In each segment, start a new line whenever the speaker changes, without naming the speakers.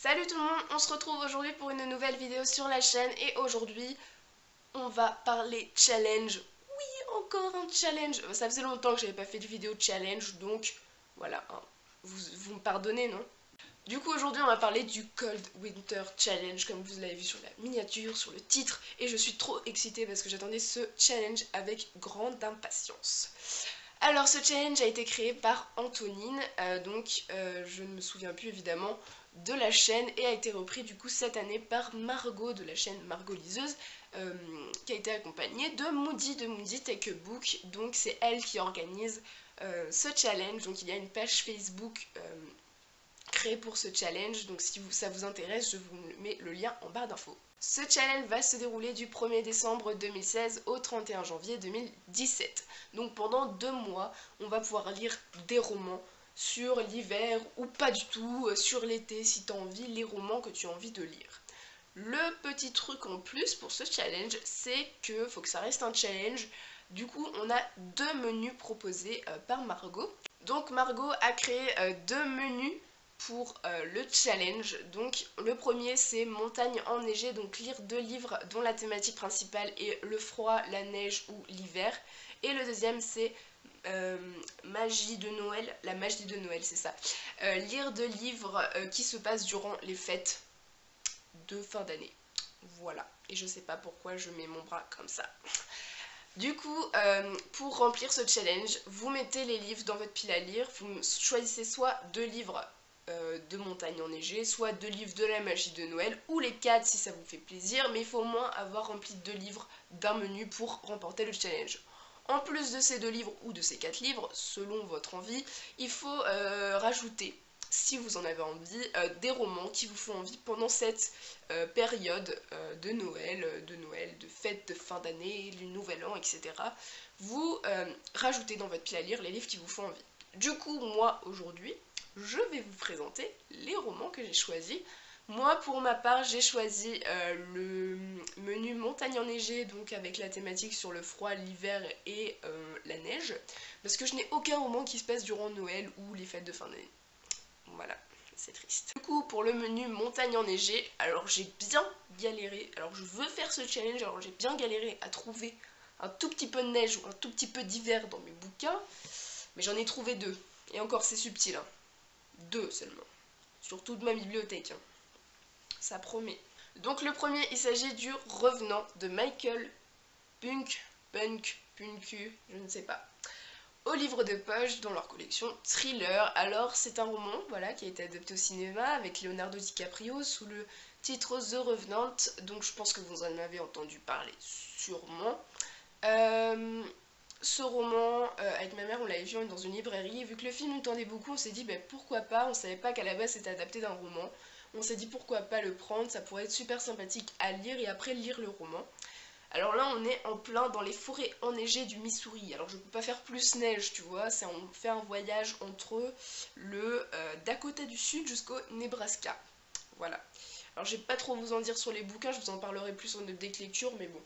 Salut tout le monde, on se retrouve aujourd'hui pour une nouvelle vidéo sur la chaîne et aujourd'hui on va parler challenge. Oui, encore un challenge. Ça faisait longtemps que j'avais pas fait de vidéo challenge donc voilà, hein, vous me pardonnez, non? Du coup aujourd'hui on va parler du Cold Winter Challenge comme vous l'avez vu sur la miniature, sur le titre et je suis trop excitée parce que j'attendais ce challenge avec grande impatience. Alors ce challenge a été créé par Antonine, je ne me souviens plus évidemment de la chaîne et a été repris du coup cette année par Margot de la chaîne Margot Liseuse qui a été accompagnée de Moody Take a Book, donc c'est elle qui organise ce challenge, donc il y a une page Facebook créée pour ce challenge, donc si ça vous intéresse je vous mets le lien en barre d'infos. Ce challenge va se dérouler du 1er décembre 2016 au 31 janvier 2017. Donc pendant 2 mois, on va pouvoir lire des romans sur l'hiver ou pas du tout, sur l'été si tu as envie, les romans que tu as envie de lire. Le petit truc en plus pour ce challenge, c'est que faut que ça reste un challenge. Du coup, on a 2 menus proposés par Margot. Donc Margot a créé 2 menus pour le challenge. Donc le premier c'est montagne enneigée, donc lire 2 livres dont la thématique principale est le froid, la neige ou l'hiver. Et le deuxième c'est magie de Noël, la magie de Noël c'est ça. Lire 2 livres qui se passent durant les fêtes de fin d'année. Voilà, et je sais pas pourquoi je mets mon bras comme ça. Du coup, pour remplir ce challenge, vous mettez les livres dans votre pile à lire, vous choisissez soit 2 livres de montagne enneigée, soit 2 livres de la magie de Noël, ou les 4 si ça vous fait plaisir, mais il faut au moins avoir rempli 2 livres d'un menu pour remporter le challenge. En plus de ces 2 livres ou de ces 4 livres, selon votre envie, il faut rajouter, si vous en avez envie, des romans qui vous font envie pendant cette période de Noël, de fête de fin d'année, du nouvel an, etc. Vous rajoutez dans votre pile à lire les livres qui vous font envie. Du coup, moi, aujourd'hui, je vais vous présenter les romans que j'ai choisis. Moi, pour ma part, j'ai choisi le menu montagne enneigée, donc avec la thématique sur le froid, l'hiver et la neige, parce que je n'ai aucun roman qui se passe durant Noël ou les fêtes de fin d'année. Voilà, c'est triste. Du coup, pour le menu montagne enneigée, alors j'ai bien galéré, alors je veux faire ce challenge, alors j'ai bien galéré à trouver un tout petit peu de neige ou un tout petit peu d'hiver dans mes bouquins, mais j'en ai trouvé 2. Et encore, c'est subtil, hein. 2 seulement. Sur toute ma bibliothèque, hein. Ça promet. Donc le premier, il s'agit du Revenant de Michael Punku, je ne sais pas. Au livre de poche dans leur collection Thriller. Alors c'est un roman voilà, qui a été adapté au cinéma avec Leonardo DiCaprio sous le titre The Revenant, donc je pense que vous en avez entendu parler sûrement. Ce roman, avec ma mère, on l'avait vu dans une librairie, et vu que le film nous tendait beaucoup, on s'est dit pourquoi pas, on savait pas qu'à la base c'était adapté d'un roman, on s'est dit pourquoi pas le prendre, ça pourrait être super sympathique à lire et après lire le roman. Alors là on est en plein dans les forêts enneigées du Missouri, alors je peux pas faire plus neige tu vois, on fait un voyage entre le Dakota du Sud jusqu'au Nebraska, voilà. Alors je vais pas trop vous en dire sur les bouquins, je vous en parlerai plus en update lecture, mais bon.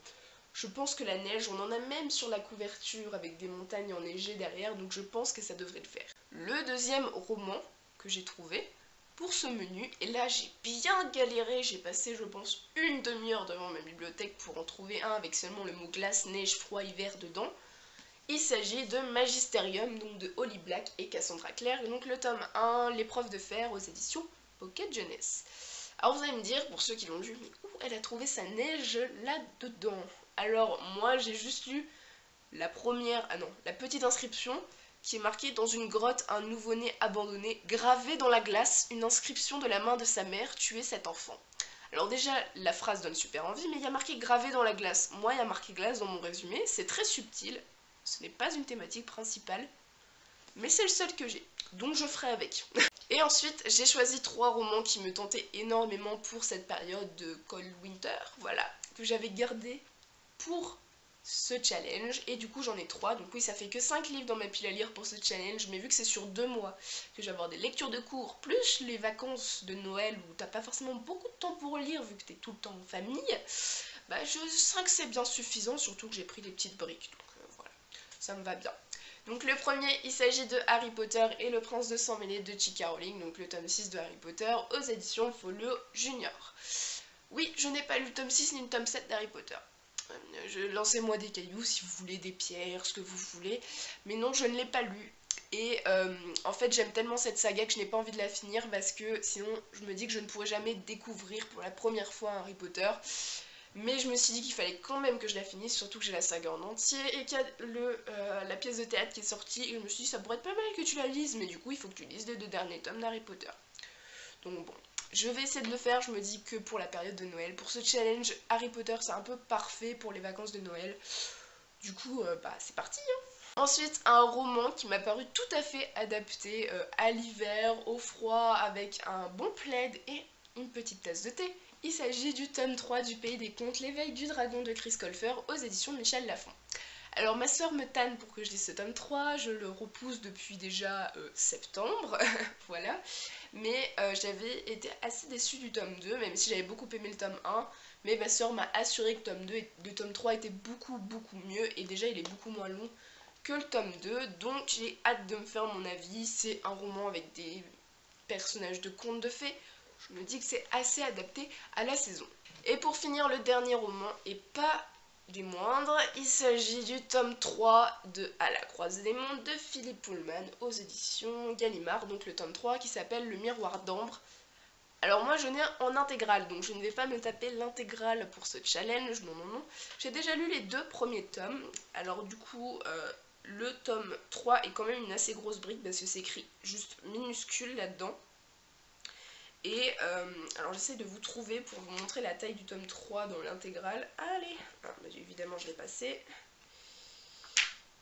Je pense que la neige, on en a même sur la couverture avec des montagnes enneigées derrière, donc je pense que ça devrait le faire. Le deuxième roman que j'ai trouvé pour ce menu, et là j'ai bien galéré, j'ai passé je pense une demi-heure devant ma bibliothèque pour en trouver un avec seulement le mot glace, neige, froid, hiver dedans. Il s'agit de Magisterium, donc de Holly Black et Cassandra Clare, et donc le tome 1, l'épreuve de fer aux éditions Pocket Jeunesse. Alors vous allez me dire, pour ceux qui l'ont lu, mais où elle a trouvé sa neige là-dedans? Alors moi j'ai juste lu la petite inscription qui est marquée dans une grotte, un nouveau-né abandonné, gravé dans la glace, une inscription de la main de sa mère, tuer cet enfant. Alors déjà la phrase donne super envie, mais il y a marqué gravé dans la glace. Moi il y a marqué glace dans mon résumé, c'est très subtil, ce n'est pas une thématique principale, mais c'est le seul que j'ai, donc je ferai avec. Et ensuite, j'ai choisi 3 romans qui me tentaient énormément pour cette période de Cold Winter, voilà, que j'avais gardé pour ce challenge, et du coup j'en ai 3, donc oui ça fait que 5 livres dans ma pile à lire pour ce challenge, mais vu que c'est sur 2 mois, que je vais avoir des lectures de cours, plus les vacances de Noël où t'as pas forcément beaucoup de temps pour lire vu que t'es tout le temps en famille, je sens que c'est bien suffisant, surtout que j'ai pris des petites briques, donc voilà, ça me va bien. Donc le premier, il s'agit de Harry Potter et le prince de sang mêlé de J.K. Rowling, donc le tome 6 de Harry Potter aux éditions Folio Junior. Oui, je n'ai pas lu le tome 6 ni le tome 7 d'Harry Potter. Lancez-moi des cailloux si vous voulez, des pierres, ce que vous voulez. Mais non, je ne l'ai pas lu. Et en fait, j'aime tellement cette saga que je n'ai pas envie de la finir parce que sinon, je me dis que je ne pourrais jamais découvrir pour la première fois Harry Potter. Mais je me suis dit qu'il fallait quand même que je la finisse, surtout que j'ai la saga en entier et qu'il y a la pièce de théâtre qui est sortie. Et je me suis dit, ça pourrait être pas mal que tu la lises, mais du coup, il faut que tu lises les 2 derniers tomes d'Harry Potter. Donc bon, je vais essayer de le faire. Je me dis que pour la période de Noël, pour ce challenge, Harry Potter, c'est un peu parfait pour les vacances de Noël. Du coup, bah c'est parti hein. Ensuite, un roman qui m'a paru tout à fait adapté à l'hiver, au froid, avec un bon plaid et une petite tasse de thé. Il s'agit du tome 3 du Pays des Contes, l'éveil du dragon de Chris Colfer aux éditions de Michel Lafon. Alors ma soeur me tanne pour que je lise ce tome 3, je le repousse depuis déjà septembre, voilà. Mais j'avais été assez déçue du tome 2, même si j'avais beaucoup aimé le tome 1. Mais ma soeur m'a assuré que le tome 3 était beaucoup mieux, et déjà il est beaucoup moins long que le tome 2, donc j'ai hâte de me faire mon avis. C'est un roman avec des personnages de contes de fées, je me dis que c'est assez adapté à la saison. Et pour finir, le dernier roman, et pas des moindres, il s'agit du tome 3 de À la croisée des mondes de Philippe Pullman aux éditions Gallimard, donc le tome 3 qui s'appelle Le miroir d'ambre. Alors moi je n'ai en intégrale, donc je ne vais pas me taper l'intégrale pour ce challenge, non. J'ai déjà lu les 2 premiers tomes, alors du coup le tome 3 est quand même une assez grosse brique parce que c'est écrit juste minuscule là-dedans. Et alors j'essaie de vous trouver pour vous montrer la taille du tome 3 dans l'intégrale. Allez, bah, évidemment je l'ai passé.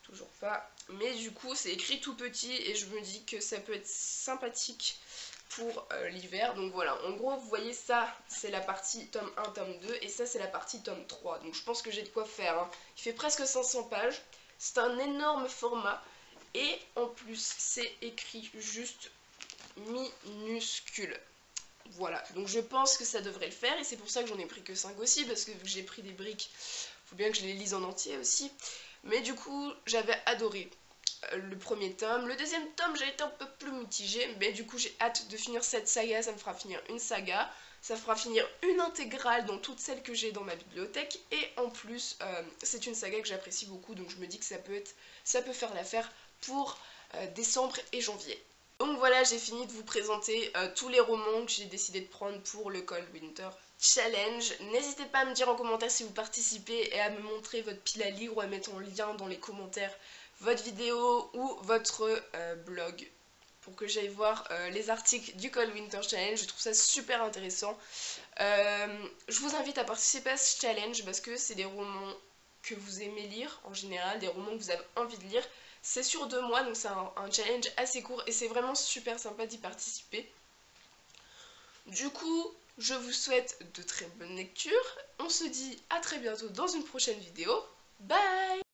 Toujours pas. Mais du coup c'est écrit tout petit et je me dis que ça peut être sympathique pour l'hiver. Donc voilà, en gros vous voyez ça c'est la partie tome 1, tome 2 et ça c'est la partie tome 3. Donc je pense que j'ai de quoi faire hein. Il fait presque 500 pages. C'est un énorme format et en plus c'est écrit juste minuscule. Voilà, donc je pense que ça devrait le faire et c'est pour ça que j'en ai pris que 5 aussi parce que vu que j'ai pris des briques, faut bien que je les lise en entier aussi. Mais du coup, j'avais adoré le premier tome. Le deuxième tome, j'ai été un peu plus mitigée, mais du coup, j'ai hâte de finir cette saga. Ça me fera finir une saga, ça fera finir une intégrale dans toutes celles que j'ai dans ma bibliothèque. Et en plus, c'est une saga que j'apprécie beaucoup, donc je me dis que ça peut faire l'affaire pour décembre et janvier. Donc voilà, j'ai fini de vous présenter tous les romans que j'ai décidé de prendre pour le Cold Winter Challenge. N'hésitez pas à me dire en commentaire si vous participez et à me montrer votre pile à lire ou à mettre en lien dans les commentaires votre vidéo ou votre blog pour que j'aille voir les articles du Cold Winter Challenge. Je trouve ça super intéressant. Je vous invite à participer à ce challenge parce que c'est des romans que vous aimez lire en général, des romans que vous avez envie de lire. C'est sur 2 mois, donc c'est un challenge assez court et c'est vraiment super sympa d'y participer. Du coup, je vous souhaite de très bonnes lectures. On se dit à très bientôt dans une prochaine vidéo. Bye!